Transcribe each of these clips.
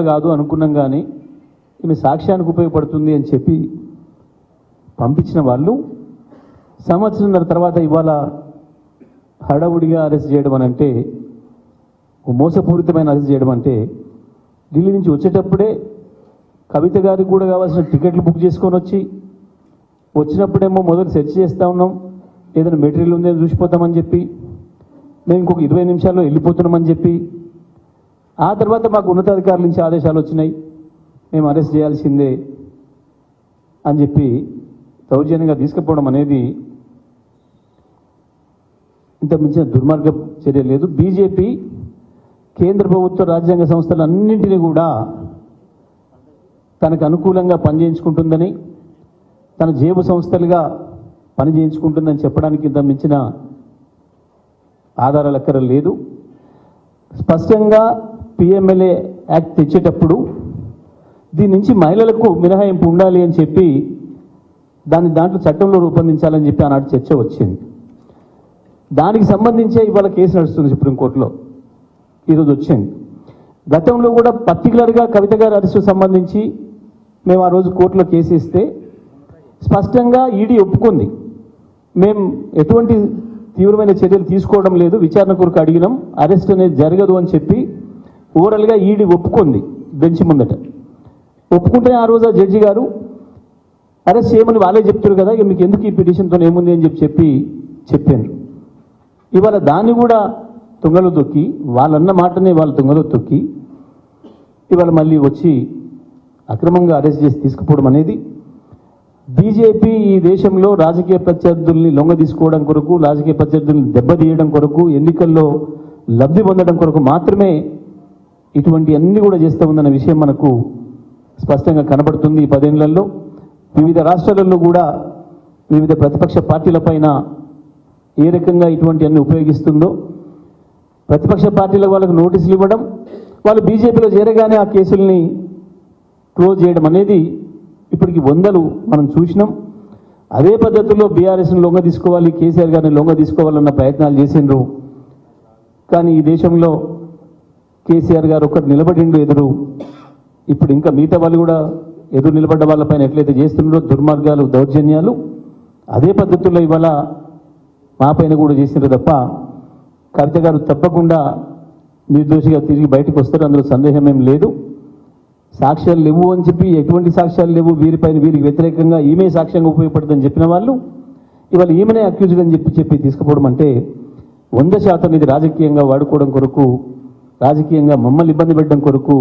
కాదు అనుకున్నాం, కానీ ఈమె సాక్ష్యానికి ఉపయోగపడుతుంది అని చెప్పి పంపించిన వాళ్ళు సంవత్సరంన్నర తర్వాత ఇవాళ హడావుడిగా అరెస్ట్ చేయడం అని అంటే, మోసపూరితమైన అరెస్ట్ చేయడం అంటే, ఢిల్లీ నుంచి వచ్చేటప్పుడే కవిత గారికి కూడా కావాల్సిన టికెట్లు బుక్ చేసుకొని వచ్చినప్పుడేమో మొదలు సెర్చ్ చేస్తూ ఉన్నాం, ఏదైనా మెటీరియల్ ఉందని చూసిపోతామని చెప్పి, మేము ఇంకొక 20 నిమిషాల్లో వెళ్ళిపోతున్నామని చెప్పి, ఆ తర్వాత మాకు ఉన్నతాధికారుల నుంచి ఆదేశాలు వచ్చినాయి, మేము అరెస్ట్ చేయాల్సిందే అని చెప్పి దౌర్జన్యంగా తీసుకుపోవడం అనేది ఇంత మించిన దుర్మార్గ చర్య లేదు. బీజేపీ కేంద్ర ప్రభుత్వ రాజ్యాంగ సంస్థలన్నింటినీ కూడా తనకు అనుకూలంగా పనిచేయించుకుంటుందని, తన జేబు సంస్థలుగా పనిచేయించుకుంటుందని చెప్పడానికి ఇంత మించిన ఆధారాలు ఎక్కడ లేదు. స్పష్టంగా పిఎంఎల్ఏ యాక్ట్ తెచ్చేటప్పుడు దీని నుంచి మహిళలకు మినహాయింపు ఉండాలి అని చెప్పి దాంట్లో చట్టంలో రూపొందించాలని చెప్పి ఆనాడు చర్చ వచ్చింది. దానికి సంబంధించే ఇవాళ కేసు నడుస్తుంది సుప్రీంకోర్టులో, ఈరోజు వచ్చింది. గతంలో కూడా పర్టికులర్గా కవిత గారి అరెస్టు సంబంధించి మేము ఆ రోజు కోర్టులో కేసు ఇస్తే స్పష్టంగా ఈడీ ఒప్పుకుంది, మేము ఎటువంటి తీవ్రమైన చర్యలు తీసుకోవడం లేదు, విచారణ కొరకు అడిగినాం, అరెస్ట్ అనేది జరగదు అని చెప్పి ఓవరాల్గా ఈడీ ఒప్పుకుంది బెంచ్ ముందట. ఒప్పుకుంటే ఆ రోజు జడ్జి గారు అరెస్ట్ చేయమని వాళ్ళే చెప్తారు కదా, ఇక మీకు ఎందుకు ఈ పిటిషన్తో ఏముంది అని చెప్పాను. ఇవాళ దాన్ని కూడా తుంగలో తొక్కి, వాళ్ళన్న మాటనే వాళ్ళు తుంగలో తొక్కి ఇవాళ మళ్ళీ వచ్చి అక్రమంగా అరెస్ట్ చేసి తీసుకుపోవడం అనేది బీజేపీ ఈ దేశంలో రాజకీయ ప్రత్యర్థుల్ని లొంగ తీసుకోవడం కొరకు, రాజకీయ ప్రత్యర్థుల్ని దెబ్బతీయడం కొరకు, ఎన్నికల్లో లబ్ధి పొందడం కొరకు మాత్రమే ఇటువంటి అన్ని కూడా చేస్తూ ఉందన్న విషయం మనకు స్పష్టంగా కనబడుతుంది. ఈ 10 ఏళ్లలో వివిధ రాష్ట్రాలలో కూడా వివిధ ప్రతిపక్ష పార్టీలపైన ఏ రకంగా ఇటువంటి అన్ని ఉపయోగిస్తుందో, ప్రతిపక్ష పార్టీలకు వాళ్ళకు నోటీసులు ఇవ్వడం, వాళ్ళు బీజేపీలో చేరగానే ఆ కేసుల్ని క్లోజ్ చేయడం అనేది ఇప్పటికి 100 మనం చూసినాం. అదే పద్ధతిలో బీఆర్ఎస్ని లొంగ తీసుకోవాలి, కేసీఆర్ గారిని లొంగ తీసుకోవాలన్న ప్రయత్నాలు చేసిండ్రు. కానీ ఈ దేశంలో కేసీఆర్ గారు ఒక్కటి నిలబడిండు ఎదురు. ఇప్పుడు ఇంకా మిగతా వాళ్ళు కూడా ఎదురు నిలబడ్డ వాళ్ళపైన ఎట్లయితే చేస్తున్నారో దుర్మార్గాలు, దౌర్జన్యాలు, అదే పద్ధతుల్లో ఇవాళ మా పైన కూడా చేసినారు తప్ప కవిత గారు తప్పకుండా నిర్దోషిగా తిరిగి బయటకు వస్తారు, అందులో సందేహం ఏం లేదు. సాక్ష్యాలు లేవు అని చెప్పి, ఎటువంటి సాక్ష్యాలు లేవు వీరికి వ్యతిరేకంగా ఈమె సాక్ష్యంగా ఉపయోగపడుతుందని చెప్పిన వాళ్ళు ఇవాళ ఈమెనే అక్యూజ్డ్ అని చెప్పి తీసుకుపోవడం అంటే 100% ఇది రాజకీయంగా వాడుకోవడం కొరకు, రాజకీయంగా మమ్మల్ని ఇబ్బంది పెట్టడం కొరకు,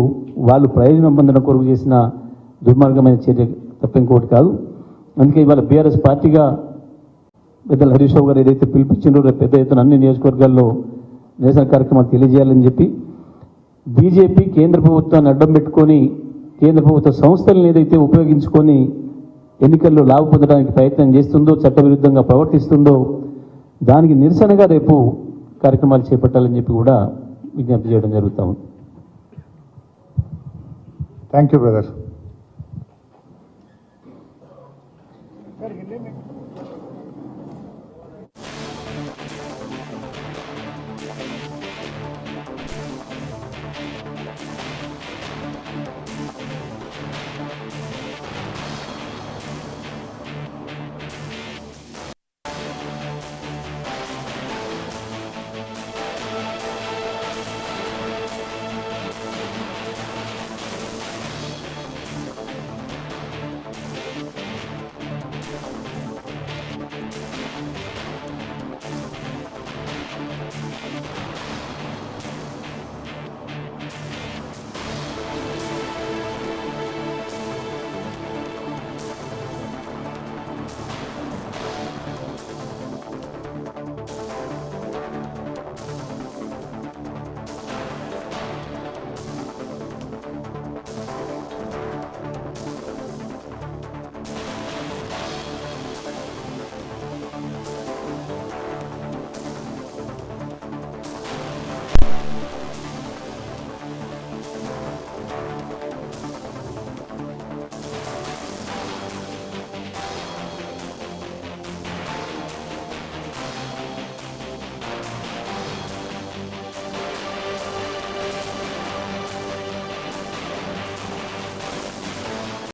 వాళ్ళు ప్రయోజనం పొందడం కొరకు చేసిన దుర్మార్గమైన చర్య తప్ప ఇంకోటి కాదు. అందుకే ఇవాళ బీఆర్ఎస్ పార్టీగా పెద్దల హరీష్ రావు గారు ఏదైతే పిలిపించిందో రేపు పెద్ద ఎత్తున అన్ని నియోజకవర్గాల్లో నిరసన కార్యక్రమాలు తెలియజేయాలని చెప్పి బీజేపీ కేంద్ర ప్రభుత్వాన్ని అడ్డం పెట్టుకొని, కేంద్ర ప్రభుత్వ సంస్థలను ఏదైతే ఉపయోగించుకొని ఎన్నికల్లో లాభ పొందడానికి ప్రయత్నం చేస్తుందో, చట్టవిరుద్ధంగా ప్రవర్తిస్తుందో దానికి నిరసనగా రేపు కార్యక్రమాలు చేపట్టాలని చెప్పి కూడా విజ్ఞప్తి చేయడం జరుగుతూ ఉంది. Thank you brother.